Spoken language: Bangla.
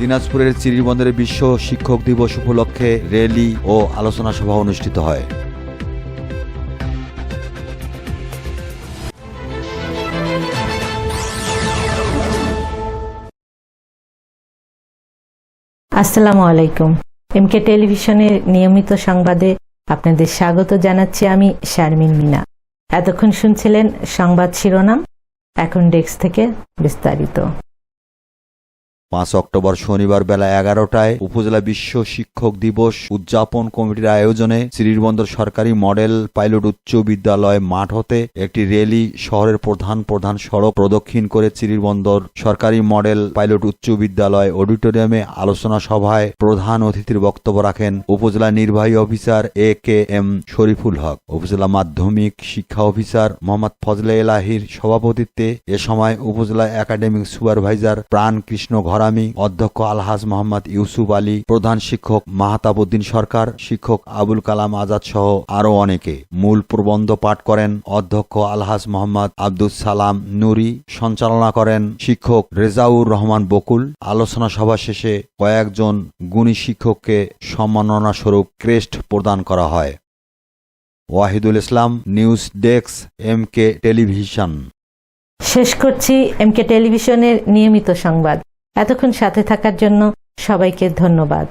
দিনাজপুরের চিরিরবন্দরে বিশ্ব শিক্ষক দিবস উপলক্ষে র্যালি ও আলোচনা সভা অনুষ্ঠিত হয়। আসসালামু আলাইকুম। এমকে টেলিভিশনের নিয়মিত সংবাদে আপনাদের স্বাগত জানাচ্ছি আমি শারমিন মিনা। এতক্ষণ শুনছিলেন সংবাদ শিরোনাম, এখন ডেস্ক থেকে বিস্তারিত। 5 অক্টোবর শনিবার বেলা 11টায় উপজেলা বিশ্ব শিক্ষক দিবস উদযাপন কমিটির আয়োজনে চিরিরবন্দর সরকারি মডেল পাইলট উচ্চ বিদ্যালয় মাঠ হতে একটি র্যালি শহরের প্রধান সড়ক প্রদক্ষিণ করে চিরিরবন্দর সরকারি মডেল পাইলট উচ্চ বিদ্যালয় অডিটোরিয়ামে আলোচনা সভায় প্রধান অতিথির বক্তব্য রাখেন উপজেলা নির্বাহী অফিসার AKM শরীফুল হক। উপজেলা মাধ্যমিক শিক্ষা অফিসার মোহাম্মদ ফজলে এলাহির সভাপতিত্বে এ সময় উপজেলা একাডেমিক সুপারভাইজার প্রাণ কৃষ্ণ ঘরামি, অধ্যক্ষ আলহাজ মোহাম্মদ ইউসুফ আলী, প্রধান শিক্ষক মাহতাবউদ্দিন সরকার, শিক্ষক আবুল কালাম আজাদ সহ আরো অনেকে। মূল প্রবন্ধ পাঠ করেন অধ্যক্ষ আলহাজ মোহাম্মদ আব্দুস সালাম নুরি, সঞ্চালনা করেন শিক্ষক রেজাউর রহমান বকুল। আলোচনা সভা শেষে কয়েকজন গুণী শিক্ষককে সম্মাননা স্বরূপ ক্রেস্ট প্রদান করা হয়। ওয়াহিদুল ইসলাম, নিউজ ডেস্ক, MK টেলিভিশন। শেষ করছি এমকে টেলিভিশনের নিয়মিত সংবাদ। এতক্ষণ সাথে থাকার জন্য সবাইকে ধন্যবাদ।